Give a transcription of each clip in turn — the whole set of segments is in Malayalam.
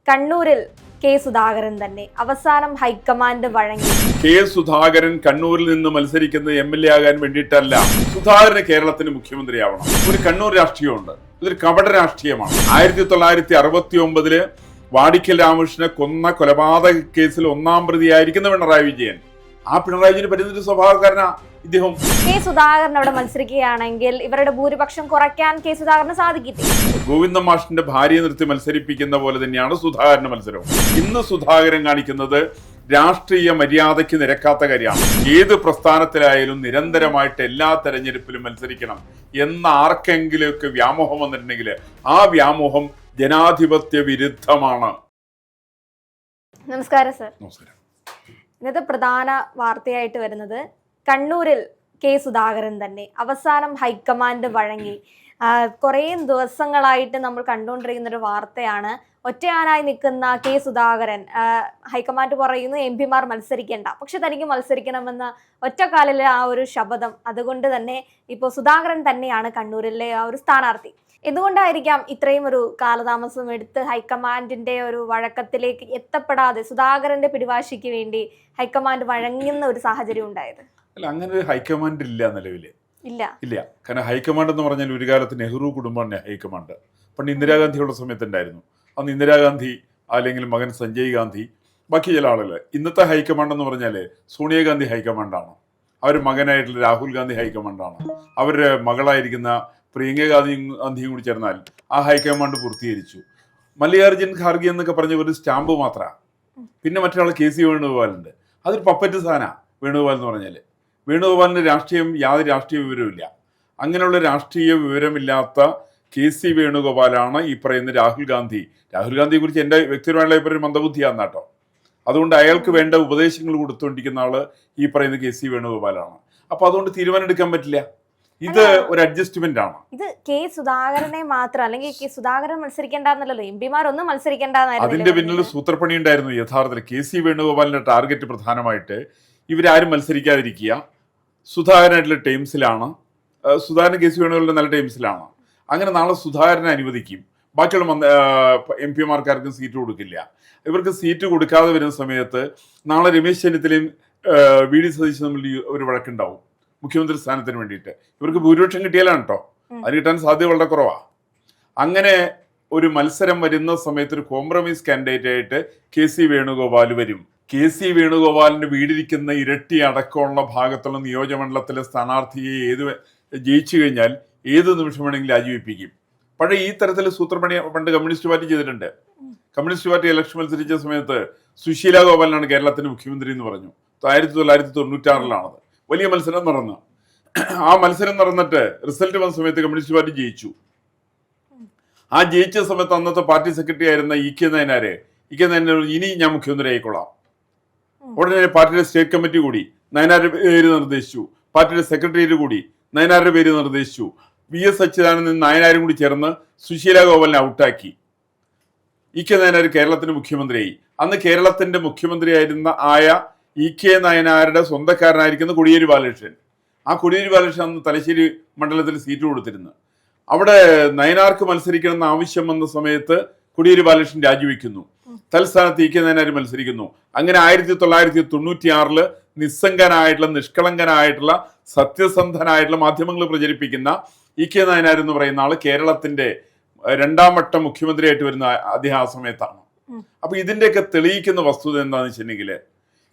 കണ്ണൂരിൽ കെ സുധാകരൻ തന്നെ അവസാനം ഹൈക്കമാൻഡ് വഴങ്ങി. കെ സുധാകരൻ കണ്ണൂരിൽ നിന്ന് മത്സരിക്കുന്നത് MLA ആകാൻ വേണ്ടിയിട്ടല്ല. സുധാകരന് കേരളത്തിന് മുഖ്യമന്ത്രിയാവണം. ഒരു കണ്ണൂർ രാഷ്ട്രീയമുണ്ട്, ഇതൊരു കപട രാഷ്ട്രീയമാണ്. 1969 വാടിക്കൽ രാമകൃഷ്ണനെ കൊന്ന കൊലപാതക കേസിൽ 1-ാം പ്രതിയായിരിക്കുന്ന പിണറായി വിജയൻ. ആ പിണറായി വിജയന് പറ്റുന്നൊരു സ്വഭാവക്കാരനാ ഇദ്ദേഹം. കെ സുധാകരൻ അവിടെ മത്സരിക്കുകയാണെങ്കിൽ ഇവരുടെ ഭൂരിപക്ഷം കുറയ്ക്കാൻ കെ സുധാകരന് സാധിക്കില്ല. ഗോവിന്ദ മാഷിന്റെ ഭാര്യയെ നിർത്തി മത്സരിപ്പിക്കുന്ന പോലെ തന്നെയാണ് സുധാകരന്റെ മത്സരവും. ഇന്ന് സുധാകരൻ കാണിക്കുന്നത് രാഷ്ട്രീയ മര്യാദയ്ക്ക് നിരക്കാത്ത കാര്യമാണ്. ഏത് പ്രസ്ഥാനത്തിലായാലും നിരന്തരമായിട്ട് എല്ലാ തെരഞ്ഞെടുപ്പിലും മത്സരിക്കണം എന്ന ആർക്കെങ്കിലുമൊക്കെ വ്യാമോഹം വന്നിട്ടുണ്ടെങ്കിൽ ആ വ്യാമോഹം ജനാധിപത്യ വിരുദ്ധമാണ്. നമസ്കാരം സർ. നമസ്കാരം. ഇന്നത്തെ പ്രധാന വാർത്തയായിട്ട് വരുന്നത് കണ്ണൂരിൽ കെ സുധാകരൻ തന്നെ അവസാനം ഹൈക്കമാൻഡ് വഴങ്ങി. കുറേ ദിവസങ്ങളായിട്ട് നമ്മൾ കണ്ടുകൊണ്ടിരിക്കുന്ന ഒരു വാർത്തയാണ്. ഒറ്റയാനായി നിൽക്കുന്ന കെ സുധാകരൻ ഹൈക്കമാൻഡ് പറയുന്നു MP മാർ മത്സരിക്കേണ്ട, പക്ഷെ തനിക്ക് മത്സരിക്കണമെന്ന ഒറ്റക്കാലിലെ ആ ഒരു ശപഥം. അതുകൊണ്ട് തന്നെ ഇപ്പോൾ സുധാകരൻ തന്നെയാണ് കണ്ണൂരിലെ ആ ഒരു സ്ഥാനാർത്ഥി. എന്തുകൊണ്ടായിരിക്കാം ഇത്രയും ഒരു കാലതാമസം എടുത്ത് ഹൈക്കമാൻഡിന്റെ ഒരു വഴക്കത്തിലേക്ക് എത്തപ്പെടാതെ സുധാകരന്റെ പിടിവാശിക്ക് വേണ്ടി ഹൈക്കമാൻഡ് വഴങ്ങുന്ന ഒരു സാഹചര്യം ഉണ്ടായത്? അല്ല, അങ്ങനെ ഒരു ഹൈക്കമാൻഡ് ഇല്ല നിലവില്. ഇല്ല. കാരണം ഹൈക്കമാൻഡ് എന്ന് പറഞ്ഞാൽ ഒരു കാലത്ത് നെഹ്റു കുടുംബമാണ് ഹൈക്കമാൻഡ്. പണ്ട് ഇന്ദിരാഗാന്ധിയുടെ സമയത്തുണ്ടായിരുന്നു. അന്ന് ഇന്ദിരാഗാന്ധി അല്ലെങ്കിൽ മകൻ സഞ്ജയ് ഗാന്ധി, ബാക്കി ചില ആളുകൾ. ഇന്നത്തെ ഹൈക്കമാൻഡ് എന്ന് പറഞ്ഞാൽ സോണിയാഗാന്ധി ഹൈക്കമാൻഡാണ്, അവർ മകനായിട്ടുള്ള രാഹുൽ ഗാന്ധി ഹൈക്കമാൻഡാണ്, അവരുടെ മകളായിരിക്കുന്ന പ്രിയങ്ക ഗാന്ധിയും കൂടി ചേർന്നാൽ ആ ഹൈക്കമാൻഡ് പൂർത്തീകരിച്ചു. മല്ലികാർജുൻ ഖാർഗെ എന്നൊക്കെ പറഞ്ഞ ഒരു സ്റ്റാമ്പ് മാത്രമാണ്. പിന്നെ മറ്റൊരാൾ KC വേണുഗോപാലുണ്ട്, അതൊരു പപ്പറ്റ് സാധനമാണ്. വേണുഗോപാൽ എന്ന് പറഞ്ഞാൽ വേണുഗോപാലിന് യാതൊരു രാഷ്ട്രീയ വിവരവും ഇല്ല. അങ്ങനെയുള്ള രാഷ്ട്രീയ വിവരമില്ലാത്ത KC വേണുഗോപാലാണ് ഈ പറയുന്ന രാഹുൽ ഗാന്ധിയെ കുറിച്ച് എൻ്റെ വ്യക്തിപരമായുള്ള ഒരു മന്ദബുദ്ധിയാന്ന് കേട്ടോ. അതുകൊണ്ട് അയാൾക്ക് വേണ്ട ഉപദേശങ്ങൾ കൊടുത്തുകൊണ്ടിരിക്കുന്ന ആള് ഈ പറയുന്ന KC വേണുഗോപാലാണ്. അപ്പൊ അതുകൊണ്ട് തീരുമാനം എടുക്കാൻ പറ്റില്ല. ഇത് ഒരു അഡ്ജസ്റ്റ്മെന്റ് ആണ്. ഇത് കെ സുധാകരനെ മാത്രം, അല്ലെങ്കിൽ കെ സുധാകരൻ മത്സരിക്കേണ്ടെന്നല്ലോ, MP മാരൊന്നും മത്സരിക്കേണ്ടെന്നായിരുന്നു. അതിന്റെ പിന്നിൽ സൂത്രപ്പണി ഉണ്ടായിരുന്നു. യഥാർത്ഥത്തിൽ KC വേണുഗോപാലിന്റെ ടാർഗറ്റ് പ്രധാനമായിട്ട് ഇവരാരും മത്സരിക്കാതിരിക്കുക, സുധാകരനായിട്ടുള്ള ടീംസിലാണ്. സുധാകരൻ KC വേണുഗോപാലിന്റെ നല്ല ടീംസിലാണ്. അങ്ങനെ നാളെ സുധാകരനെ അനുവദിക്കും, ബാക്കിയുള്ള MP മാർക്കാർക്കും സീറ്റ് കൊടുക്കില്ല. ഇവർക്ക് സീറ്റ് കൊടുക്കാതെ വരുന്ന സമയത്ത് നാളെ രമേശ് ചെന്നിത്തലയും VD സതീശൻ തമ്മിൽ ഒരു വഴക്കുണ്ടാവും മുഖ്യമന്ത്രി സ്ഥാനത്തിന് വേണ്ടിയിട്ട്. ഇവർക്ക് ഭൂരിപക്ഷം കിട്ടിയാലാണ് കേട്ടോ, അത് കിട്ടാൻ സാധ്യത വളരെ കുറവാണ്. അങ്ങനെ ഒരു മത്സരം വരുന്ന സമയത്ത് ഒരു കോംപ്രമൈസ് കാൻഡിഡേറ്റ് ആയിട്ട് KC വേണുഗോപാൽ വരും. KC വേണുഗോപാലിന് വീടിരിക്കുന്ന ഇരട്ടി അടക്കമുള്ള ഭാഗത്തുള്ള നിയോജകമണ്ഡലത്തിലെ സ്ഥാനാർത്ഥിയെ ജയിച്ചു കഴിഞ്ഞാൽ ഏത് നിമിഷം വേണമെങ്കിലും രാജിവെപ്പിക്കും. പക്ഷേ ഈ തരത്തിൽ സൂത്രപ്പണി പണ്ട് കമ്മ്യൂണിസ്റ്റ് പാർട്ടി ചെയ്തിട്ടുണ്ട്. കമ്മ്യൂണിസ്റ്റ് പാർട്ടി ഇലക്ഷൻ മത്സരിച്ച സമയത്ത് സുശീല ഗോപാലനാണ് കേരളത്തിന്റെ മുഖ്യമന്ത്രി എന്ന് പറഞ്ഞു. 1996 വലിയ മത്സരം നടന്നു. ആ മത്സരം നടന്നിട്ട് റിസൾട്ട് വന്ന സമയത്ത് കമ്മ്യൂണിസ്റ്റ് പാർട്ടി ജയിച്ചു. ആ ജയിച്ച സമയത്ത് അന്നത്തെ പാർട്ടി സെക്രട്ടറി ആയിരുന്ന EK നായനാര് ഇനി ഞാൻ മുഖ്യമന്ത്രി ആയിക്കൊള്ളാം. ഉടനെ പാർട്ടിയുടെ സ്റ്റേറ്റ് കമ്മിറ്റി കൂടി നയനാരുടെ പേര് നിർദ്ദേശിച്ചു, പാർട്ടിയുടെ സെക്രട്ടേറിയറ്റ് കൂടി നയനാരുടെ പേര് നിർദ്ദേശിച്ചു. VS അച്യുതാനന്ദൻ നായനാരും കൂടി ചേർന്ന് സുശീല ഗോപാലിനെ ഔട്ടാക്കി. EK നായനാർ കേരളത്തിന്റെ മുഖ്യമന്ത്രിയായി. അന്ന് കേരളത്തിന്റെ മുഖ്യമന്ത്രിയായിരുന്ന EK നായനാരുടെ സ്വന്തക്കാരനായിരിക്കുന്ന കോടിയേരി ബാലകൃഷ്ണൻ. ആ കോടിയേരി ബാലകൃഷ്ണൻ അന്ന് തലശ്ശേരി മണ്ഡലത്തിൽ സീറ്റ് കൊടുത്തിരുന്നു. അവിടെ നയനാർക്ക് മത്സരിക്കണമെന്ന് ആവശ്യം വന്ന സമയത്ത് കോടിയേരി ബാലകൃഷ്ണൻ രാജിവെക്കുന്നു. തൽസ്ഥാനത്ത് EK നായനാർ മത്സരിക്കുന്നു. അങ്ങനെ 1996 നിസ്സംഗനായിട്ടുള്ള, നിഷ്കളങ്കനായിട്ടുള്ള, സത്യസന്ധനായിട്ടുള്ള, മാധ്യമങ്ങൾ പ്രചരിപ്പിക്കുന്ന EK നായനാർ എന്ന് പറയുന്ന ആള് കേരളത്തിന്റെ 2ാം വട്ട മുഖ്യമന്ത്രിയായിട്ട് വരുന്ന അദ്ദേഹം ആ സമയത്താണ്. അപ്പൊ ഇതിന്റെയൊക്കെ തെളിയിക്കുന്ന വസ്തുത എന്താണെന്ന് വെച്ചിട്ടുണ്ടെങ്കിൽ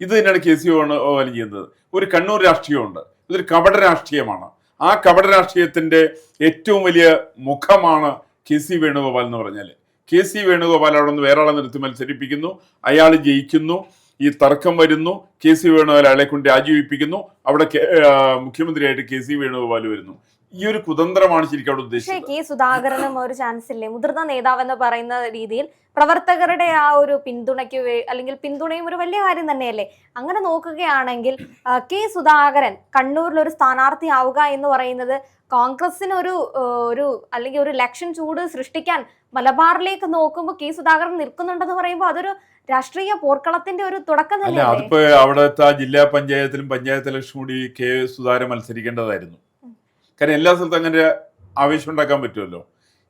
ഇത് തന്നെയാണ് KC വേണുഗോപാൽ ചെയ്യുന്നത്. ഒരു കണ്ണൂർ രാഷ്ട്രീയമുണ്ട്, ഇതൊരു കപട രാഷ്ട്രീയമാണ്. ആ കപട രാഷ്ട്രീയത്തിന്റെ ഏറ്റവും വലിയ മുഖമാണ് KC വേണുഗോപാൽ എന്ന് പറഞ്ഞാൽ. KC വേണുഗോപാൽ അവിടെ നിന്ന് വേറെ ആളെ നിർത്തി മത്സരിപ്പിക്കുന്നു, അയാൾ ജയിക്കുന്നു, ഈ തർക്കം വരുന്നു, KC വേണുഗോപാൽ അയാളെ കൊണ്ട് രാജിവെപ്പിക്കുന്നു, അവിടെ മുഖ്യമന്ത്രിയായിട്ട് KC വേണുഗോപാൽ വരുന്നു. ഈ ഒരു കുതന്ത്രമാണ് ശരിക്കും അവിടെ ഉദ്ദേശിച്ചത്. കെ സുധാകരനും ഒരു ചാൻസ് ഇല്ലേ? മുതിർന്ന നേതാവ് എന്ന് പറയുന്ന രീതിയിൽ പ്രവർത്തകരുടെ ആ ഒരു പിന്തുണയ്ക്ക് അല്ലെങ്കിൽ പിന്തുണയും ഒരു വലിയ കാര്യം തന്നെയല്ലേ? അങ്ങനെ നോക്കുകയാണെങ്കിൽ കെ സുധാകരൻ കണ്ണൂരിൽ ഒരു സ്ഥാനാർത്ഥി ആവുക എന്ന് പറയുന്നത് കോൺഗ്രസിന് ഒരു അല്ലെങ്കിൽ ഒരു ഇലക്ഷൻ ചൂട് സൃഷ്ടിക്കാൻ മലബാറിലേക്ക് നോക്കുമ്പോൾ കെ സുധാകരൻ നിൽക്കുന്നുണ്ടെന്ന് പറയുമ്പോൾ അതൊരു രാഷ്ട്രീയ പോർക്കളത്തിന്റെ ഒരു തുടക്കം തന്നെ. അതിപ്പോ അവിടുത്തെ ജില്ലാ പഞ്ചായത്തിലും പഞ്ചായത്ത് ഇലക്ഷൻ കൂടി കെ സുധാകരൻ മത്സരിക്കേണ്ടതായിരുന്നു. കാരണം എല്ലാ സ്ഥലത്തും അങ്ങനെ ആവേശം ഉണ്ടാക്കാൻ പറ്റുമല്ലോ.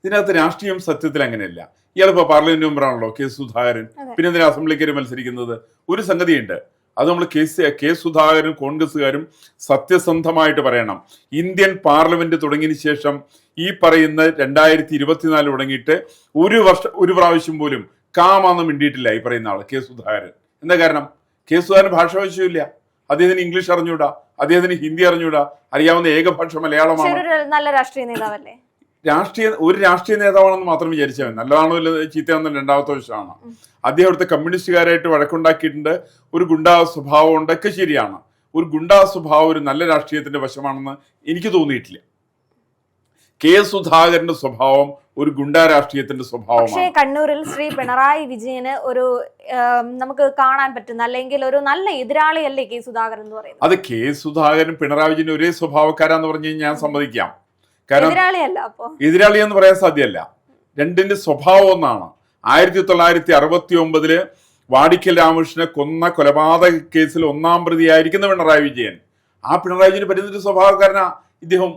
ഇതിനകത്ത് രാഷ്ട്രീയം സത്യത്തിൽ അങ്ങനെയല്ല. ഇയാളിപ്പോ പാർലമെന്റ് മെമ്പറാണല്ലോ കെ സുധാകരൻ, പിന്നെ എന്തിനാ അസംബ്ലിക്ക് മത്സരിക്കുന്നത്? ഒരു സംഗതിയുണ്ട്, അത് നമ്മൾ കെ സുധാകരനും കോൺഗ്രസ്സുകാരും സത്യസന്ധമായിട്ട് പറയണം. ഇന്ത്യൻ പാർലമെന്റ് തുടങ്ങിയതിന് ശേഷം ഈ പറയുന്ന 2024 തുടങ്ങിയിട്ട് ഒരു പ്രാവശ്യം പോലും കാമാന്ന് മിണ്ടിയിട്ടില്ല ഈ പറയുന്ന ആള് കെ സുധാകരൻ. എന്താ കാരണം? കെ സുധാകരൻ ഭാഷ വശമില്ല, അദ്ദേഹത്തിന് ഇംഗ്ലീഷ് അറിഞ്ഞൂടാ, അദ്ദേഹത്തിന് ഹിന്ദി അറിഞ്ഞൂടാ, അറിയാവുന്ന ഏക ഭാഷ മലയാളമാണ്. നല്ല രാഷ്ട്രീയ നേതാവല്ലേ? ഒരു രാഷ്ട്രീയ നേതാവാണെന്ന് മാത്രം വിചാരിച്ചാൽ മതി. നല്ലതാണോ ഇല്ല ചീത്തയാണെന്ന് രണ്ടാമത്തെ വശമാണ്. അദ്ദേഹം അവിടുത്തെ കമ്മ്യൂണിസ്റ്റുകാരായിട്ട് വഴക്കുണ്ടാക്കിയിട്ടുണ്ട്, ഒരു ഗുണ്ടാ സ്വഭാവം ഉണ്ട്, ഒക്കെ ശരിയാണ്. ഒരു ഗുണ്ടാ സ്വഭാവം ഒരു നല്ല രാഷ്ട്രീയത്തിന്റെ വശമാണെന്ന് എനിക്ക് തോന്നിയിട്ടില്ല. കെ സുധാകരന്റെ സ്വഭാവം ഒരു ഗുണ്ടാ രാഷ്ട്രീയത്തിന്റെ സ്വഭാവമാണ്. പക്ഷേ കണ്ണൂരിൽ ശ്രീ പിണറായി വിജയന് ഒരു നമുക്ക് കാണാൻ പറ്റുന്ന അല്ലെങ്കിൽ ഒരു നല്ല എതിരാളിയല്ലേ കെ സുധാകരൻ എന്ന് പറയുന്നത്? അത് കെ സുധാകരൻ പിണറായി വിജയൻ ഒരേ സ്വഭാവക്കാരാന്ന് പറഞ്ഞു കഴിഞ്ഞാൽ ഞാൻ സമ്മതിക്കാം. കാരണം എതിരാളി എന്ന് പറയാൻ സാധ്യമല്ല, രണ്ടിന്റെ സ്വഭാവം ഒന്നാണ്. 1969 വാടിക്കൽ രാമകൃഷ്ണനെ കൊന്ന കൊലപാതക കേസിൽ 1-ാം പ്രതിയായിരിക്കുന്ന പിണറായി വിജയൻ. ആ പിണറായി വിജയന് പറ്റുന്നൊരു സ്വഭാവക്കാരനാ ഇദ്ദേഹം,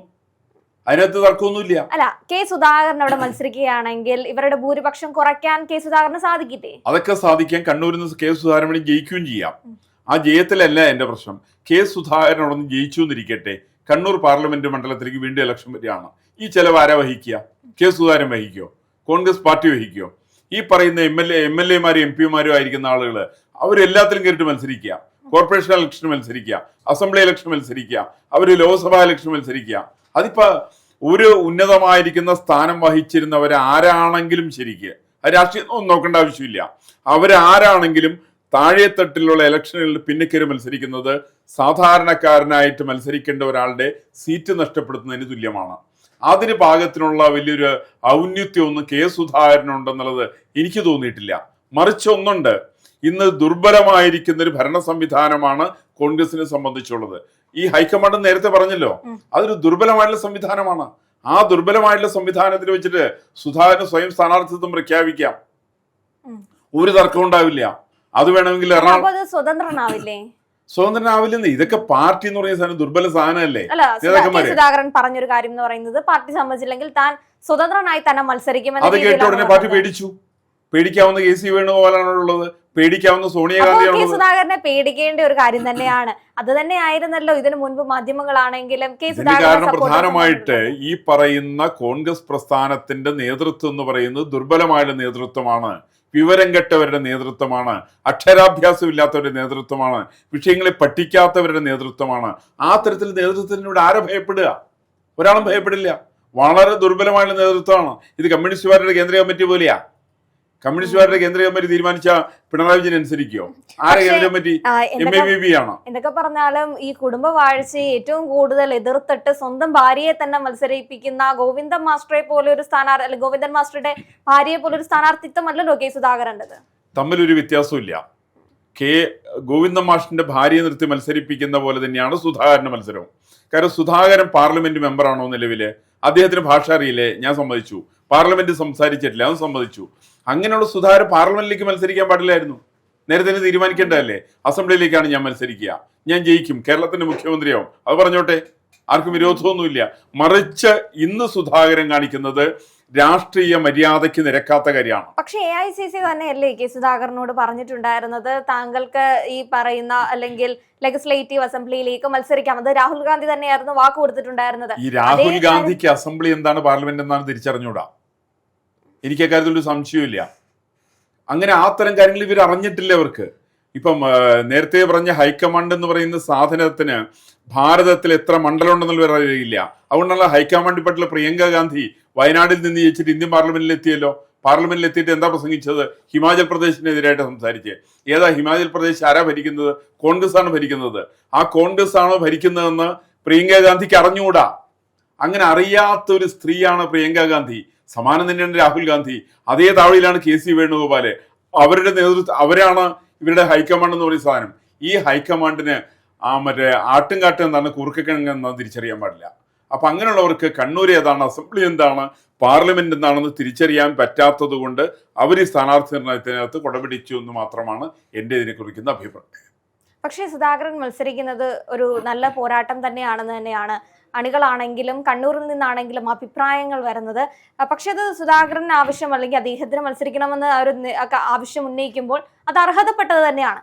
അതിനകത്ത് തർക്കമൊന്നുമില്ല. അല്ല, കെ സുധാകരൻ അവിടെ മത്സരിക്കുകയാണെങ്കിൽ ഇവരുടെ ഭൂരിപക്ഷം കുറയ്ക്കാൻ കെ സുധാകരന് സാധിക്കില്ലേ? അതൊക്കെ സാധിക്കാൻ കണ്ണൂരിൽ നിന്ന് കെ സുധാകരൻ വേണ്ടി ജയിക്കുകയും ചെയ്യാം. ആ ജയത്തിലല്ല എന്റെ പ്രശ്നം. കെ സുധാകരൻ അവിടെ നിന്ന് ജയിച്ചു എന്നിരിക്കട്ടെ, കണ്ണൂർ പാർലമെന്റ് മണ്ഡലത്തിലേക്ക് വീണ്ടും ഇലക്ഷൻ വരികയാണ്. ഈ ചെലവ് ആരാ വഹിക്കുക? കെ സുധാകരൻ വഹിക്കോ? കോൺഗ്രസ് പാർട്ടി വഹിക്കോ? ഈ പറയുന്ന എം എൽ എമാരും എം പിമാരും ആയിരിക്കുന്ന ആളുകൾ അവരെല്ലാത്തിലും കയറിയിട്ട് മത്സരിക്കുക. കോർപ്പറേഷൻ ഇലക്ഷൻ മത്സരിക്കുക, അസംബ്ലി ഇലക്ഷൻ മത്സരിക്കുക, അവര് ലോക്സഭാ ഇലക്ഷൻ മത്സരിക്കുക. അതിപ്പോ ഒരു ഉന്നതമായിരിക്കുന്ന സ്ഥാനം വഹിച്ചിരുന്നവർ ആരാണെങ്കിലും ശരിക്ക് രാഷ്ട്രീയം ഒന്നും നോക്കേണ്ട ആവശ്യമില്ല. അവരാരാണെങ്കിലും താഴെത്തട്ടിലുള്ള ഇലക്ഷനുകളിൽ പിന്നിക്കര് മത്സരിക്കുന്നത് സാധാരണക്കാരനായിട്ട് മത്സരിക്കേണ്ട ഒരാളുടെ സീറ്റ് നഷ്ടപ്പെടുത്തുന്നതിന് തുല്യമാണ്. അതിന് പാകത്തിനുള്ള വലിയൊരു ഔന്നത്യമൊന്നും കെ സുധാകരനുണ്ടെന്നുള്ളത് എനിക്ക് തോന്നിയിട്ടില്ല. മറിച്ച് ഒന്നുണ്ട്, ഇന്ന് ദുർബലമായിരിക്കുന്ന ഒരു ഭരണ സംവിധാനമാണ് കോൺഗ്രസിനെ സംബന്ധിച്ചുള്ളത്. ഈ ഹൈക്കമാൻഡ് നേരത്തെ പറഞ്ഞല്ലോ, അതൊരു ദുർബലമായിട്ടുള്ള സംവിധാനമാണ്. ആ ദുർബലമായിട്ടുള്ള സംവിധാനത്തിൽ വെച്ചിട്ട് സുധാകരന് സ്വയം സ്ഥാനാർത്ഥിത്വം പ്രഖ്യാപിക്കാം, ഒരു തർക്കം ഉണ്ടാവില്ല. അത് വേണമെങ്കിൽ സ്വതന്ത്രനാവില്ലെന്ന്. ഇതൊക്കെ പാർട്ടി എന്ന് പറയുന്ന സാധനം ദുർബല സാധനമല്ലേ? സുധാകരൻ പറഞ്ഞൊരു കാര്യം എന്ന് പറയുന്നത് പാർട്ടി സംബന്ധിച്ചില്ലെങ്കിൽ താൻ സ്വതന്ത്രനായി തന്നെ മത്സരിക്കുമെന്ന്. അത് കേട്ട ഉടനെ പാർട്ടി പേടിച്ചു. പേടിക്കാവുന്ന കെ സി വേണുഗോപാലാണുള്ളത്, പേടിക്കാവുന്ന സോണിയാഗാന്ധി. സുധാകരനെ പേടിക്കേണ്ട ഒരു കാര്യം തന്നെയാണ്. അത് തന്നെയായിരുന്നല്ലോ ഇതിനു മുൻപ് മാധ്യമങ്ങളാണെങ്കിലും കാരണം പ്രധാനമായിട്ട് ഈ പറയുന്ന കോൺഗ്രസ് പ്രസ്ഥാനത്തിന്റെ നേതൃത്വം എന്ന് പറയുന്നത് ദുർബലമായ നേതൃത്വമാണ്, വിവരം കെട്ടവരുടെ നേതൃത്വമാണ്, അക്ഷരാഭ്യാസം ഇല്ലാത്തവരുടെ നേതൃത്വമാണ്, വിഷയങ്ങളെ പഠിക്കാത്തവരുടെ നേതൃത്വമാണ്. ആ തരത്തിൽ നേതൃത്വത്തിനോട് ആരെ ഭയപ്പെടുക? ഒരാളും ഭയപ്പെടില്ല. വളരെ ദുർബലമായ നേതൃത്വമാണ് ഇത്. കമ്മ്യൂണിസ്റ്റുകാരുടെ കേന്ദ്ര കമ്മിറ്റി പോലെയാ. കമ്മ്യൂണിസ്റ്റുകാരുടെ കേന്ദ്ര കമ്മിറ്റി തീരുമാനിച്ച പിണറായി വിജയൻ അനുസരിക്കോ? ആരെ കേന്ദ്ര കമ്മിറ്റി? MAVP ആണ്. എന്തൊക്കെ പറഞ്ഞാലും ഈ കുടുംബ വാഴ്ചയെ ഏറ്റവും കൂടുതൽ എതിർത്തിട്ട് സ്വന്തം ഭാര്യയെ തന്നെ മത്സരിപ്പിക്കുന്ന ഗോവിന്ദൻ മാസ്റ്ററെ പോലെ ഒരു സ്ഥാനാർത്ഥി, ഗോവിന്ദൻ മാസ്റ്ററുടെ ഭാര്യയെ പോലെ ഒരു സ്ഥാനാർത്ഥിത്വം അല്ലല്ലോ കെ സുധാകരൻ്റെത്. തമ്മിലൊരു വ്യത്യാസമില്ല. ഗോവിന്ദൻ മാസ്റ്ററിന്റെ ഭാര്യയെ നിർത്തി മത്സരിപ്പിക്കുന്ന പോലെ തന്നെയാണ് സുധാകരന്റെ മത്സരവും. കാരണം സുധാകരൻ പാർലമെന്റ് മെമ്പറാണോ നിലവില്? അദ്ദേഹത്തിന് ഭാഷ അറിയില്ലേ? ഞാൻ സമ്മതിച്ചു. പാർലമെന്റ് സംസാരിച്ചിട്ടില്ല, അത് സമ്മതിച്ചു. അങ്ങനെയുള്ള സുധാകരൻ പാർലമെന്റിലേക്ക് മത്സരിക്കാൻ പാടില്ലായിരുന്നു. നേരത്തെ തീരുമാനിക്കേണ്ടതല്ലേ, അസംബ്ലിയിലേക്കാണ് ഞാൻ മത്സരിക്കുക, ഞാൻ ജയിക്കും, കേരളത്തിന്റെ മുഖ്യമന്ത്രിയാവും, അത് പറഞ്ഞോട്ടെ, ആർക്കും വിരോധമൊന്നുമില്ല. മറിച്ച് ഇന്ന് സുധാകരൻ കാണിക്കുന്നത് രാഷ്ട്രീയ മര്യാദയ്ക്ക് നിരക്കാത്ത കാര്യമാണ്. പക്ഷെ AICC തന്നെയല്ലേ കെ സുധാകരനോട് പറഞ്ഞിട്ടുണ്ടായിരുന്നത് താങ്കൾക്ക് ഈ പറയുന്ന അല്ലെങ്കിൽ ലെജിസ്ലേറ്റീവ് അസംബ്ലിയിലേക്ക് മത്സരിക്കാം. അത് രാഹുൽ ഗാന്ധി തന്നെയായിരുന്നു വാക്ക് കൊടുത്തിട്ടുണ്ടായിരുന്നത്. ഈ രാഹുൽ ഗാന്ധിക്ക് അസംബ്ലി എന്താണ്, പാർലമെന്റ് എന്താണ് തിരിച്ചറിഞ്ഞൂടാ. എനിക്ക് അക്കാര്യത്തിൽ ഒരു സംശയമില്ല. അങ്ങനെ ആ തരം കാര്യങ്ങൾ ഇവർ അറിഞ്ഞിട്ടില്ല. അവർക്ക് ഇപ്പം നേരത്തെ പറഞ്ഞ ഹൈക്കമാൻഡ് എന്ന് പറയുന്ന സാധനത്തിന് ഭാരതത്തിൽ എത്ര മണ്ഡലം ഉണ്ടെന്നുള്ള അറിയില്ല. അതുകൊണ്ടുള്ള ഹൈക്കമാൻഡ് പെട്ടുള്ള പ്രിയങ്ക ഗാന്ധി വയനാട്ടിൽ നിന്ന് ജയിച്ചിട്ട് ഇന്ത്യൻ പാർലമെന്റിൽ എത്തിയല്ലോ. പാർലമെന്റിൽ എത്തിയിട്ട് എന്താ പ്രസംഗിച്ചത്? ഹിമാചൽ പ്രദേശിനെതിരായിട്ട് സംസാരിച്ച്. ഏതാ ഹിമാചൽ പ്രദേശ് ആരാ ഭരിക്കുന്നത്? കോൺഗ്രസ് ആണ് ഭരിക്കുന്നത്. ആ കോൺഗ്രസ് ആണോ ഭരിക്കുന്നതെന്ന് പ്രിയങ്ക ഗാന്ധിക്ക് അറിഞ്ഞുകൂടാ. അങ്ങനെ അറിയാത്തൊരു സ്ത്രീയാണ് പ്രിയങ്ക ഗാന്ധി. സമാനം തന്നെയാണ് രാഹുൽ ഗാന്ധി. അതേ താവളിയിലാണ് KC വേണുഗോപാല്. അവരുടെ നേതൃത്വം, അവരാണ് ഇവരുടെ ഹൈക്കമാൻഡ് എന്ന് പറയുന്ന സാധനം. ഈ ഹൈക്കമാൻഡിന് മറ്റേ ആട്ടുംകാട്ട് എന്താണ്, കുറുക്കക്കിഴങ്ങ് എന്താണെന്ന് തിരിച്ചറിയാൻ പാടില്ല. അപ്പൊ അങ്ങനെയുള്ളവർക്ക് കണ്ണൂർ ഏതാണ്, അസംബ്ലി എന്താണ്, പാർലമെന്റ് എന്താണെന്ന് തിരിച്ചറിയാൻ പറ്റാത്തത് കൊണ്ട് അവർ ഈ സ്ഥാനാർത്ഥി നിർണയത്തിനകത്ത് കുടപിടിച്ചു എന്ന് മാത്രമാണ് എൻ്റെ ഇതിനെ കുറിക്കുന്ന അഭിപ്രായം. പക്ഷേ സുധാകരൻ മത്സരിക്കുന്നത് ഒരു നല്ല പോരാട്ടം തന്നെയാണെന്ന് തന്നെയാണ് അണികളാണെങ്കിലും കണ്ണൂരിൽ നിന്നാണെങ്കിലും അഭിപ്രായങ്ങൾ വരുന്നത്. പക്ഷെ അത് സുധാകരന് ആവശ്യം അല്ലെങ്കിൽ അദ്ദേഹത്തിന് മത്സരിക്കണമെന്ന് ഒരു ആവശ്യം ഉന്നയിക്കുമ്പോൾ അത് അർഹതപ്പെട്ടത് തന്നെയാണ്.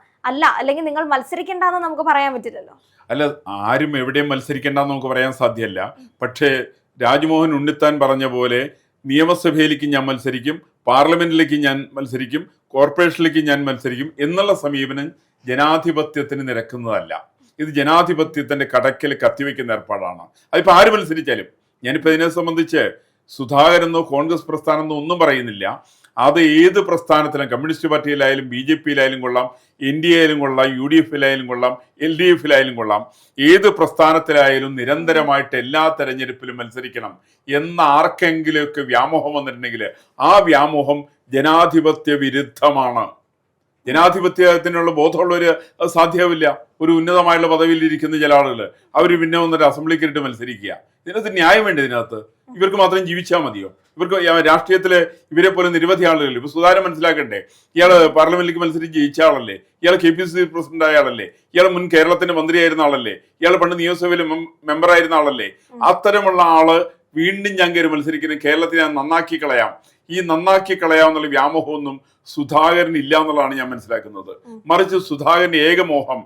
അല്ലെങ്കിൽ നിങ്ങൾ മത്സരിക്കേണ്ടെന്ന് നമുക്ക് പറയാൻ പറ്റില്ലല്ലോ. അല്ല, ആരും എവിടെയും മത്സരിക്കേണ്ടെന്ന് നമുക്ക് പറയാൻ സാധ്യമല്ല. പക്ഷേ രാജ്മോഹൻ ഉണ്ണിത്താൻ പറഞ്ഞ പോലെ നിയമസഭയിലേക്ക് ഞാൻ മത്സരിക്കും, പാർലമെന്റിലേക്ക് ഞാൻ മത്സരിക്കും, കോർപ്പറേഷനിലേക്ക് ഞാൻ മത്സരിക്കും എന്നുള്ള സമീപനം ജനാധിപത്യത്തിന് നിരക്കുന്നതല്ല. ഇത് ജനാധിപത്യത്തിന്റെ കടക്കൽ കത്തിവെക്കുന്ന ഏർപ്പാടാണ്. അതിപ്പോ ആര് മത്സരിച്ചാലും, ഞാനിപ്പോ ഇതിനെ സംബന്ധിച്ച് സുധാകരനോ കോൺഗ്രസ് പ്രസ്ഥാനമെന്നോ ഒന്നും പറയുന്നില്ല. അത് ഏത് പ്രസ്ഥാനത്തിലും, കമ്മ്യൂണിസ്റ്റ് പാർട്ടിയിലായാലും BJP-യിലായാലും കൊള്ളാം, NDA-യിലും കൊള്ളാം, UDF-ലായാലും കൊള്ളാം, LDF-ലായാലും കൊള്ളാം, ഏത് പ്രസ്ഥാനത്തിലായാലും നിരന്തരമായിട്ട് എല്ലാ തെരഞ്ഞെടുപ്പിലും മത്സരിക്കണം എന്ന ആർക്കെങ്കിലുമൊക്കെ വ്യാമോഹം വന്നിട്ടുണ്ടെങ്കിൽ ആ വ്യാമോഹം ജനാധിപത്യ വിരുദ്ധമാണ്. ജനാധിപത്യത്തിനുള്ള ബോധമുള്ളവര് അത് സാധ്യമാവില്ല. ഒരു ഉന്നതമായുള്ള പദവിയിൽ ഇരിക്കുന്ന ചില ആളുകൾ അവർ പിന്നെ വന്നിട്ട് അസംബ്ലിക്കിട്ട് മത്സരിക്കുക. ഇതിനകത്ത് ന്യായം വേണ്ട. ഇതിനകത്ത് ഇവർക്ക് മാത്രം ജീവിച്ചാൽ മതിയോ? ഇവർക്ക് രാഷ്ട്രീയത്തില് ഇവരെ പോലെ നിരവധി ആളുകൾ. ഇപ്പൊ സുധാകരൻ മനസ്സിലാക്കണ്ടേ, ഇയാള് പാർലമെന്റിലേക്ക് മത്സരിച്ച് ജയിച്ച ആളല്ലേ, ഇയാൾ KPCC പ്രസിഡന്റ് ആയ ആളല്ലേ, ഇയാൾ മുൻ കേരളത്തിന്റെ മന്ത്രിയായിരുന്ന ആളല്ലേ, ഇയാൾ പണ്ട് നിയമസഭയിലെ മെമ്പറായിരുന്ന ആളല്ലേ. അത്തരമുള്ള ആള് വീണ്ടും ഞാൻ കയറി മത്സരിക്കുന്നത് കേരളത്തിനെ നന്നാക്കി കളയാം, ഈ നന്നാക്കി കളയാമെന്നുള്ള വ്യാമോഹമൊന്നും സുധാകരൻ ഇല്ല എന്നുള്ളതാണ് ഞാൻ മനസ്സിലാക്കുന്നത്. മറിച്ച് സുധാകരന്റെ ഏകമോഹം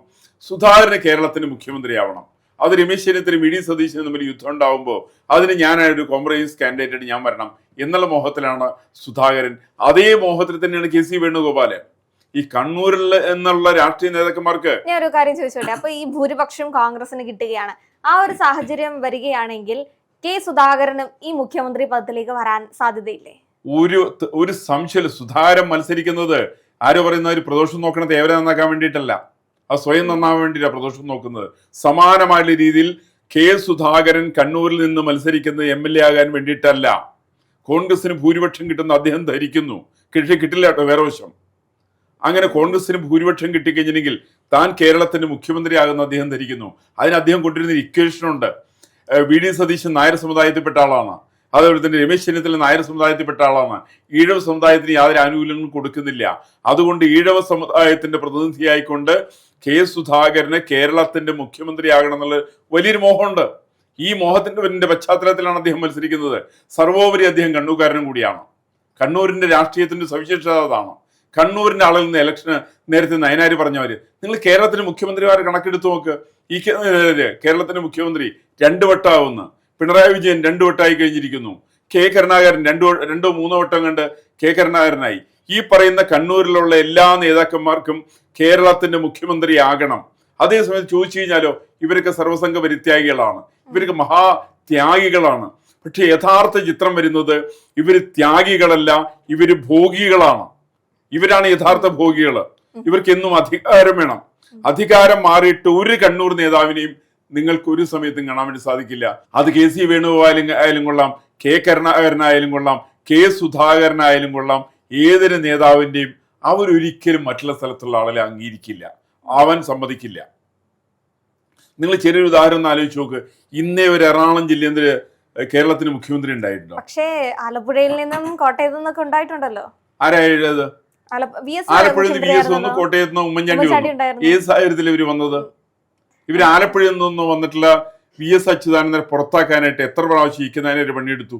സുധാകരന് കേരളത്തിന് മുഖ്യമന്ത്രിയാവണം. അത് രമേശ് ചെന്നിത്തല VD സതീശനും തമ്മിൽ യുദ്ധം ഉണ്ടാവുമ്പോൾ അതിന് ഞാനൊരു കോംപ്രമൈസ് കാൻഡിഡേറ്റ് ഞാൻ വരണം എന്നുള്ള മോഹത്തിലാണ് സുധാകരൻ. അതേ മോഹത്തിൽ തന്നെയാണ് KC വേണുഗോപാല്. ഈ കണ്ണൂരിൽ എന്നുള്ള രാഷ്ട്രീയ നേതാക്കന്മാർക്ക് ഞാൻ ഒരു കാര്യം ചോദിച്ചോട്ടെ, അപ്പൊ ഈ ഭൂരിപക്ഷം കോൺഗ്രസിന് കിട്ടുകയാണ്, ആ ഒരു സാഹചര്യം വരികയാണെങ്കിൽ സുധാകരനും ഈ മുഖ്യമന്ത്രി പദത്തിലേക്ക് വരാൻ സാധ്യതയില്ലേ? ഒരു സംശയം. സുധാകരൻ മത്സരിക്കുന്നത് ആരോ പറയുന്ന ഒരു പ്രദോഷം നോക്കണത് ഏവരെ നന്നാക്കാൻ വേണ്ടിയിട്ടല്ല, അത് സ്വയം നന്നാവാൻ വേണ്ടിയിട്ടാണ് പ്രദോഷം നോക്കുന്നത്. സമാനമായുള്ള രീതിയിൽ സുധാകരൻ കണ്ണൂരിൽ നിന്ന് മത്സരിക്കുന്നത് MLA ആകാൻ വേണ്ടിയിട്ടല്ല. കോൺഗ്രസിന് ഭൂരിപക്ഷം കിട്ടുന്ന അദ്ദേഹം ധരിക്കുന്നു. കിട്ടില്ല കേട്ടോ, വേറെ വശം. അങ്ങനെ കോൺഗ്രസിന് ഭൂരിപക്ഷം കിട്ടിക്കഴിഞ്ഞെങ്കിൽ താൻ കേരളത്തിന്റെ മുഖ്യമന്ത്രി ആകുന്ന അദ്ദേഹം ധരിക്കുന്നു. അതിന് അദ്ദേഹം കൊണ്ടിരുന്ന ഇക്വേഷനുണ്ട്. VD സതീശൻ നായർ സമുദായത്തിൽപ്പെട്ട ആളാണ്. അതുപോലെ തന്നെ രമേശ് ചെന്നിത്തല നായർ സമുദായത്തിൽപ്പെട്ട ആളാണ്. ഈഴവ സമുദായത്തിന് യാതൊരു ആനുകൂല്യങ്ങളും കൊടുക്കുന്നില്ല. അതുകൊണ്ട് ഈഴവ സമുദായത്തിന്റെ പ്രതിനിധിയായിക്കൊണ്ട് സുധാകരന് കേരളത്തിന്റെ മുഖ്യമന്ത്രിയാകണം എന്നുള്ള വലിയൊരു മോഹമുണ്ട്. ഈ മോഹത്തിന്റെ പശ്ചാത്തലത്തിലാണ് അദ്ദേഹം മത്സരിക്കുന്നത്. സർവോപരി അദ്ദേഹം കണ്ണൂർക്കാരനും കൂടിയാണ്. കണ്ണൂരിന്റെ രാഷ്ട്രീയത്തിന്റെ സവിശേഷത അതാണ്. കണ്ണൂരിന്റെ ആളിൽ നിന്ന് ഇലക്ഷന് നേരത്തെ നയനാര് പറഞ്ഞവര്, നിങ്ങൾ കേരളത്തിന് മുഖ്യമന്ത്രിമാരെ കണക്കെടുത്ത് നോക്ക്. ഈ കേരളത്തിന്റെ മുഖ്യമന്ത്രി 2 വട്ടമാവുന്നു. പിണറായി വിജയൻ 2 വട്ടമായി കഴിഞ്ഞിരിക്കുന്നു. കരുണാകരൻ 2-3 വട്ടം കണ്ട് കരുണാകരനായി. ഈ പറയുന്ന കണ്ണൂരിലുള്ള എല്ലാ നേതാക്കന്മാർക്കും കേരളത്തിന്റെ മുഖ്യമന്ത്രി ആകണം. അതേസമയത്ത് ചോദിച്ചു കഴിഞ്ഞാലോ, ഇവരൊക്കെ സർവസംഘ പരിത്യാഗികളാണ്, ഇവരൊക്കെ മഹാത്യാഗികളാണ്. പക്ഷെ യഥാർത്ഥ ചിത്രം വരുന്നത് ഇവര് ത്യാഗികളല്ല, ഇവര് ഭോഗികളാണ്. ഇവരാണ് യഥാർത്ഥ ഭോഗികള്. ഇവർക്ക് എന്നും അധികാരം വേണം. അധികാരം മാറിയിട്ട് ഒരു കണ്ണൂർ നേതാവിനെയും നിങ്ങൾക്ക് ഒരു സമയത്തും കാണാൻ വേണ്ടി സാധിക്കില്ല. അത് KC വേണുഗോപാലും കൊള്ളാം, കരുണാകരനായാലും കൊള്ളാം, സുധാകരനായാലും കൊള്ളാം, ഏതൊരു നേതാവിന്റെയും അവരൊരിക്കലും മറ്റുള്ള സ്ഥലത്തുള്ള ആളെ അംഗീകരിക്കില്ല, അവൻ സമ്മതിക്കില്ല. നിങ്ങൾ ചെറിയൊരു ഉദാഹരണം ആലോചിച്ച് നോക്ക്. ഇന്നേ ഒരു എറണാകുളം ജില്ലയിൽ കേരളത്തിന് മുഖ്യമന്ത്രി ഉണ്ടായിട്ടുണ്ടോ? പക്ഷേ ആലപ്പുഴയിൽ നിന്നും കോട്ടയത്തു നിന്നൊക്കെ ഉണ്ടായിട്ടുണ്ടല്ലോ. ആരായത്? ആലപ്പുഴയിൽ നിന്ന് VS വന്നു, കോട്ടയത്ത് നിന്ന് ഉമ്മൻചാണ്ടി വന്നു. ഏത് സാഹചര്യത്തിൽ ഇവര് വന്നത്? ഇവര് ആലപ്പുഴയിൽ നിന്നൊന്നും വന്നിട്ടുള്ള VS അച്യുതാനന്ദനെ പുറത്താക്കാനായിട്ട് എത്ര പ്രാവശ്യം ഇരിക്കുന്നതിനൊരു പണിയെടുത്തു?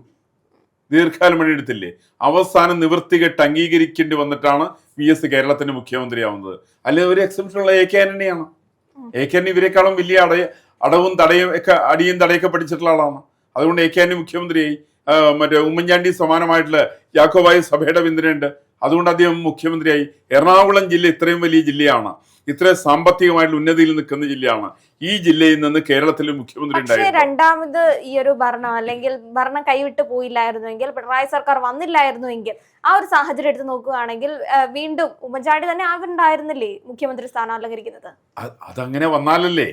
ദീർഘകാലം പണിയെടുത്തില്ലേ? അവസാനം നിവൃത്തികെട്ട് അംഗീകരിക്കേണ്ടി വന്നിട്ടാണ് VS കേരളത്തിന്റെ മുഖ്യമന്ത്രിയാവുന്നത്. അല്ലെങ്കിൽ ഒരു എക്സെപ്ഷൻ ഉള്ള AK ആന്റണിയാണ്. AK ആന്റണി ഇവരെക്കാളും വലിയ അടവും തടയും ഒക്കെ അടിയും തടയൊക്കെ പഠിച്ചിട്ടുള്ള ആളാണ്. അതുകൊണ്ട് AK ആന്റണി മുഖ്യമന്ത്രിയായി. മറ്റേ ഉമ്മൻചാണ്ടി സമാനമായിട്ടുള്ള യാക്കോബായ സഭയുടെ പിന്തുണയുണ്ട്, അതുകൊണ്ട് അദ്ദേഹം മുഖ്യമന്ത്രിയായി. എറണാകുളം ജില്ല ഇത്രയും വലിയ ജില്ലയാണ്, ഇത്രയും സാമ്പത്തികമായിട്ടുള്ള ഉന്നതിയിൽ നിൽക്കുന്ന ജില്ലയാണ്. ഈ ജില്ലയിൽ നിന്ന് കേരളത്തിൽ മുഖ്യമന്ത്രി ഉണ്ടായിരുന്നു. രണ്ടാമത് ഈ ഒരു ഭരണം അല്ലെങ്കിൽ ഭരണം കൈവിട്ട് പോയില്ലായിരുന്നുവെങ്കിൽ, പിണറായി സർക്കാർ വന്നില്ലായിരുന്നുവെങ്കിൽ, ആ ഒരു സാഹചര്യം എടുത്ത് നോക്കുകയാണെങ്കിൽ വീണ്ടും ഉമ്മൻചാണ്ടി തന്നെ ആവുന്നുണ്ടായിരുന്നില്ലേ മുഖ്യമന്ത്രി സ്ഥാനം അലങ്കരിക്കുന്നത്? അതങ്ങനെ വന്നാലല്ലേ.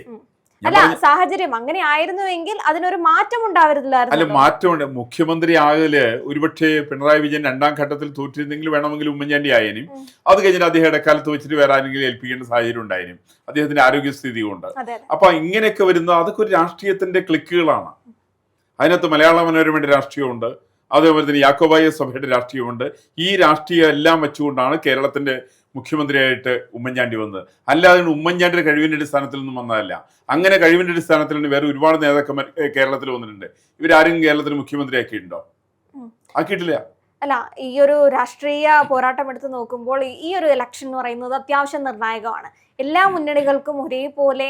അല്ല, സാഹചര്യം അങ്ങനെ ആയിരുന്നുവെങ്കിൽ അതിനൊരു മാറ്റം ഉണ്ടാവരുന്നില്ലായിരുന്നു. അല്ല, മാറ്റമുണ്ട്. മുഖ്യമന്ത്രി ആകല് ഒരുപക്ഷെ പിണറായി വിജയൻ 2ാം ഘട്ടത്തിൽ തോറ്റിരുന്നെങ്കിൽ വേണമെങ്കിൽ ഉമ്മൻചാണ്ടി ആയനും. അത് കഴിഞ്ഞിട്ട് അദ്ദേഹം ഇടക്കാലത്ത് വെച്ചിട്ട് വേറെ ആരെങ്കിലും ഏൽപ്പിക്കേണ്ട സാഹചര്യം ഉണ്ടായിരുന്നു, അദ്ദേഹത്തിന്റെ ആരോഗ്യസ്ഥിതി കൊണ്ട്. അപ്പൊ ഇങ്ങനെയൊക്കെ വരുന്ന അതൊക്കെ ഒരു രാഷ്ട്രീയത്തിന്റെ ക്ലിക്കുകളാണ്. അതിനകത്ത് മലയാള മനോരമയുടെ രാഷ്ട്രീയമുണ്ട്, അതേപോലെ തന്നെ യാക്കോബായ സഭയുടെ രാഷ്ട്രീയമുണ്ട്. ഈ രാഷ്ട്രീയം എല്ലാം വെച്ചുകൊണ്ടാണ് കേരളത്തിന്റെ മുഖ്യമന്ത്രിയായിട്ട് ഉമ്മൻചാണ്ടി വന്നത്. അല്ലാതെ ഉമ്മൻചാണ്ടിയുടെ കഴിവിന്റെ അടിസ്ഥാനത്തിൽ നിന്നും വന്നതല്ല. അങ്ങനെ കഴിവിന്റെ അടിസ്ഥാനത്തിൽ നിന്ന് വേറെ ഒരുപാട് നേതാക്കന്മാർ കേരളത്തിൽ വന്നിട്ടുണ്ട്. ഇവരാരും കേരളത്തിൽ മുഖ്യമന്ത്രി ആക്കിയിട്ടുണ്ടോ? ആക്കിയിട്ടില്ല. അല്ല, ഈ ഒരു രാഷ്ട്രീയ പോരാട്ടം എടുത്ത് നോക്കുമ്പോൾ ഈ ഒരു ഇലക്ഷൻ എന്ന് പറയുന്നത് അത്യാവശ്യം നിർണായകമാണ്. എല്ലാ മുന്നണികൾക്കും ഒരേപോലെ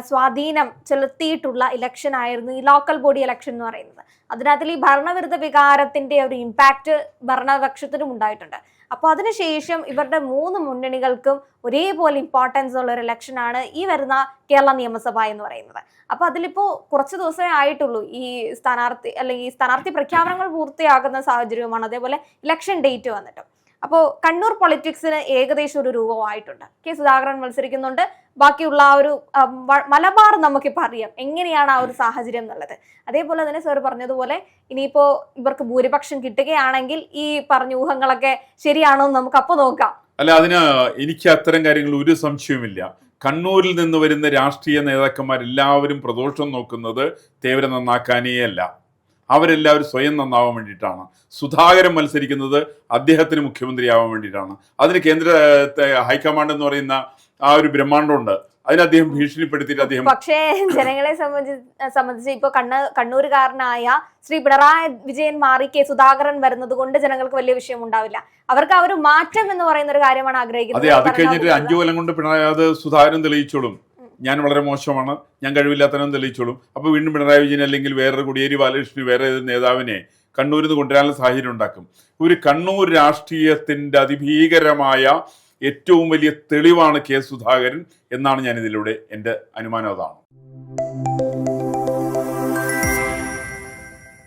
സ്വാധീനം ചെലുത്തിയിട്ടുള്ള ഇലക്ഷൻ ആയിരുന്നു ഈ ലോക്കൽ ബോഡി ഇലക്ഷൻ എന്ന് പറയുന്നത്. അതിനകത്തിൽ ഈ ഭരണവിരുദ്ധ വികാരത്തിന്റെ ഒരു ഇമ്പാക്റ്റ് ഭരണപക്ഷത്തിനും ഉണ്ടായിട്ടുണ്ട്. അപ്പോൾ അതിനുശേഷം ഇവരുടെ 3 മുന്നണികൾക്കും ഒരേപോലെ ഇമ്പോർട്ടൻസ് ഉള്ള ഒരു ഇലക്ഷനാണ് ഈ വരുന്ന കേരള നിയമസഭ എന്ന് പറയുന്നത്. അപ്പൊ അതിലിപ്പോ കുറച്ച് ദിവസമേ ആയിട്ടുള്ളൂ ഈ സ്ഥാനാർത്ഥി പ്രഖ്യാപനങ്ങൾ പൂർത്തിയാകുന്ന സാഹചര്യവുമാണ്. അതേപോലെ ഇലക്ഷൻ ഡേറ്റ് വന്നിട്ടും. അപ്പോൾ കണ്ണൂർ പൊളിറ്റിക്സിന് ഏകദേശം ഒരു രൂപമായിട്ടുണ്ട്. കെ സുധാകരൻ മത്സരിക്കുന്നുണ്ട്. ബാക്കിയുള്ള ആ ഒരു മലബാർ നമുക്കിപ്പോൾ അറിയാം എങ്ങനെയാണ് ആ ഒരു സാഹചര്യം എന്നുള്ളത്. അതേപോലെ തന്നെ സാർ പറഞ്ഞതുപോലെ ഇനിയിപ്പോ ഇവർക്ക് ഭൂരിപക്ഷം കിട്ടുകയാണെങ്കിൽ ഈ പറഞ്ഞ ഊഹങ്ങളൊക്കെ ശരിയാണോ എന്ന് നമുക്ക് അപ്പോൾ നോക്കാം. അല്ല, അതിന് എനിക്ക് അത്തരം കാര്യങ്ങൾ ഒരു സംശയവുമില്ല. കണ്ണൂരിൽ നിന്ന് വരുന്ന രാഷ്ട്രീയ നേതാക്കന്മാരെല്ലാവരും പ്രദോഷം നോക്കുന്നത് തേവര നന്നാക്കാനേ അല്ല, അവരെല്ലാവരും സ്വയം നന്നാവാൻ വേണ്ടിയിട്ടാണ്. സുധാകരൻ മത്സരിക്കുന്നത് അദ്ദേഹത്തിന് മുഖ്യമന്ത്രിയാവാൻ വേണ്ടിയിട്ടാണ്. അതിന് കേന്ദ്ര ഹൈക്കമാൻഡ് എന്ന് പറയുന്ന ആ ഒരു ബ്രഹ്മാണ്ടമുണ്ട്. അതിന് അദ്ദേഹം ഭീഷണിപ്പെടുത്തിയിട്ട് അദ്ദേഹം. പക്ഷേ ജനങ്ങളെ സംബന്ധിച്ച് ഇപ്പൊ കണ്ണൂരുകാരനായ ശ്രീ പിണറായി വിജയൻ മാറി കെ സുധാകരൻ വരുന്നത് കൊണ്ട് ജനങ്ങൾക്ക് വലിയ വിഷയം ഉണ്ടാവില്ല. അവർക്ക് ആ ഒരു മാറ്റം എന്ന് പറയുന്ന ഒരു കാര്യമാണ് ആഗ്രഹിക്കുന്നത്. അതെ, അത് കഴിഞ്ഞിട്ട് 5 കൊല്ലം കൊണ്ട് അത് സുധാകരൻ തെളിയിച്ചോളും. ഞാൻ വളരെ മോശമാണ്, ഞാൻ കഴിവില്ലാത്തവനും തെളിയിച്ചോളും. അപ്പോൾ വീണ്ടും പിണറായി വിജയൻ അല്ലെങ്കിൽ വേറൊരു കോടിയേരി ബാലകൃഷ്ണൻ വേറെ നേതാവിനെ കണ്ണൂരിൽ നിന്ന് കൊണ്ടുവരാനുള്ള സാഹചര്യം ഉണ്ടാക്കും. ഒരു കണ്ണൂർ രാഷ്ട്രീയത്തിന്റെ അതിഭീകരമായ ഏറ്റവും വലിയ തെളിവാണ് കെ സുധാകരൻ എന്നാണ് ഞാൻ ഇതിലൂടെ എൻ്റെ അനുമാനം. അതാണ്.